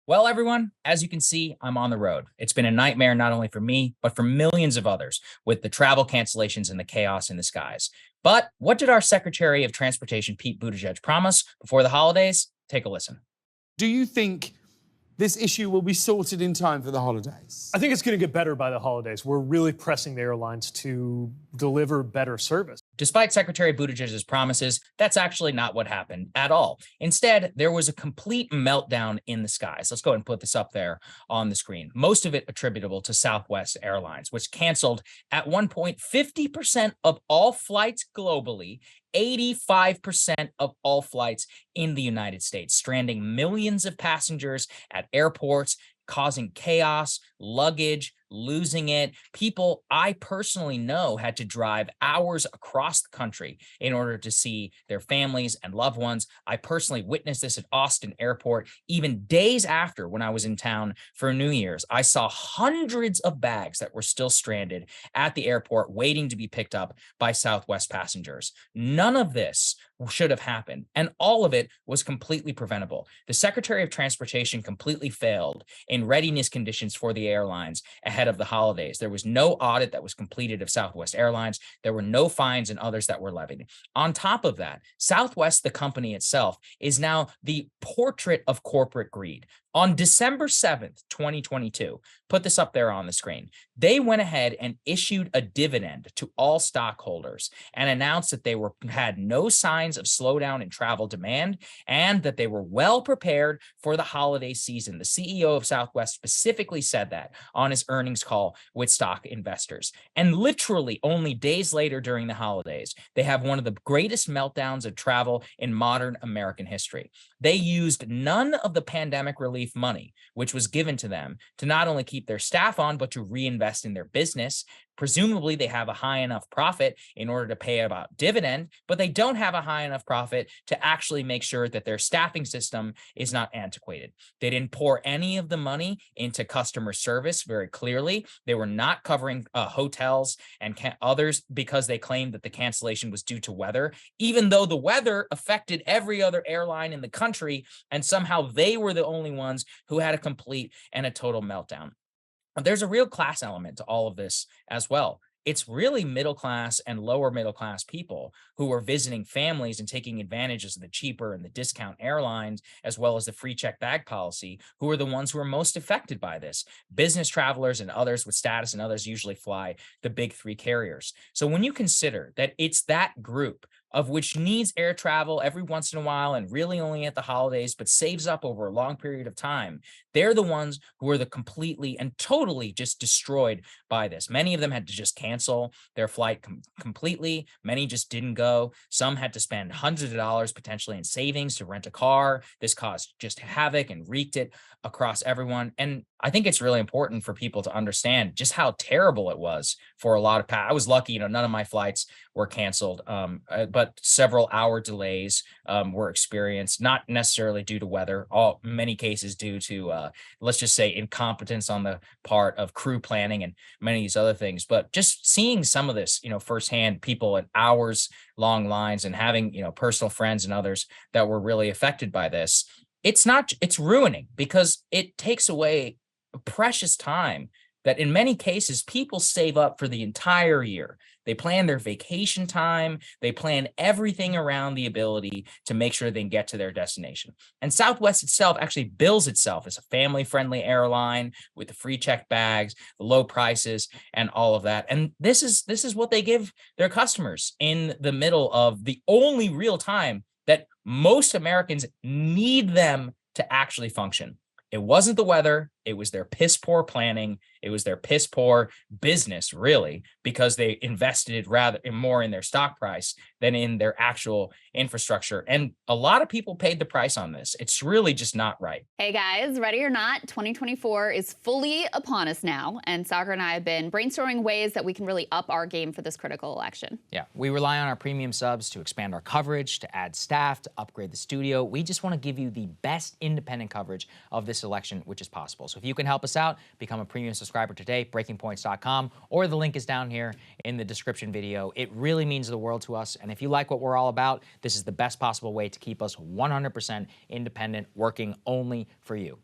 Well, everyone, as you can see, I'm on the road. It's been a nightmare not only for me, but for millions of others with the travel cancellations and the chaos in the skies. But what did our Secretary of Transportation, Pete Buttigieg, promise before the holidays? Take a listen. Do you think this issue will be sorted in time for the holidays? I think it's going to get better by the holidays. We're really pressing the airlines to deliver better service. Despite Secretary Buttigieg's promises, that's actually not what happened at all. Instead, there was a complete meltdown in the skies. Let's go ahead and put this up there on the screen. Most of it attributable to Southwest Airlines, which canceled at one point 50% of all flights globally, 85% of all flights in the United States, stranding millions of passengers at airports, causing chaos, luggage, losing it. People I personally know had to drive hours across the country in order to see their families and loved ones. I personally witnessed this at Austin Airport. Even days after, when I was in town for New Year's, I saw hundreds of bags that were still stranded at the airport waiting to be picked up by Southwest passengers. None of this should have happened, and all of it was completely preventable. The Secretary of Transportation completely failed in readiness conditions for the airlines ahead of the holidays. There was no audit that was completed of Southwest Airlines. There were no fines and others that were levied. On top of that, Southwest, the company itself, is now the portrait of corporate greed. On December 7th, 2022, put this up there on the screen, they went ahead and issued a dividend to all stockholders and announced that they had no signs of slowdown in travel demand and that they were well prepared for the holiday season. The CEO of Southwest specifically said that on his earnings call with stock investors. And literally only days later during the holidays, they have one of the greatest meltdowns of travel in modern American history. They used none of the pandemic relief money, which was given to them, to not only keep their staff on, but to reinvest in their business. Presumably, they have a high enough profit in order to pay about dividend, but they don't have a high enough profit to actually make sure that their staffing system is not antiquated. They didn't pour any of the money into customer service very clearly. They were not covering hotels and others because they claimed that the cancellation was due to weather, even though the weather affected every other airline in the country, and somehow they were the only ones who had a complete and a total meltdown. There's a real class element to all of this as well. It's really middle class and lower middle class people who are visiting families and taking advantages of the cheaper and the discount airlines, as well as the free check bag policy, who are the ones who are most affected by this. Business travelers and others with status and others usually fly the big three carriers. So when you consider that it's that group of which needs air travel every once in a while and really only at the holidays, but saves up over a long period of time, they're the ones who are the completely and totally just destroyed by this. Many of them had to just cancel their flight completely. Many just didn't go. Some had to spend hundreds of dollars potentially in savings to rent a car. This caused just havoc and wreaked it across everyone. And I think it's really important for people to understand just how terrible it was for a lot of I was lucky, none of my flights were canceled, but several hour delays were experienced, not necessarily due to weather, many cases due to, let's just say, incompetence on the part of crew planning and many of these other things. But just seeing some of this, firsthand, people at hours long lines and having, personal friends and others that were really affected by this, it's ruining because it takes away precious time that in many cases people save up for the entire year. They plan their vacation time. They plan everything around the ability to make sure they can get to their destination. And Southwest itself actually bills itself as a family-friendly airline with the free check bags, the low prices, and all of that. And this is what they give their customers in the middle of the only real time that most Americans need them to actually function. It wasn't the weather. It was their piss poor planning. It was their piss poor business, really, because they invested rather more in their stock price than in their actual infrastructure. And a lot of people paid the price on this. It's really just not right. Hey guys, ready or not, 2024 is fully upon us now. And Saagar and I have been brainstorming ways that we can really up our game for this critical election. Yeah, we rely on our premium subs to expand our coverage, to add staff, to upgrade the studio. We just want to give you the best independent coverage of this election, which is possible. So if you can help us out, become a premium subscriber today, breakingpoints.com, or the link is down here in the description video. It really means the world to us. And if you like what we're all about, this is the best possible way to keep us 100% independent, working only for you.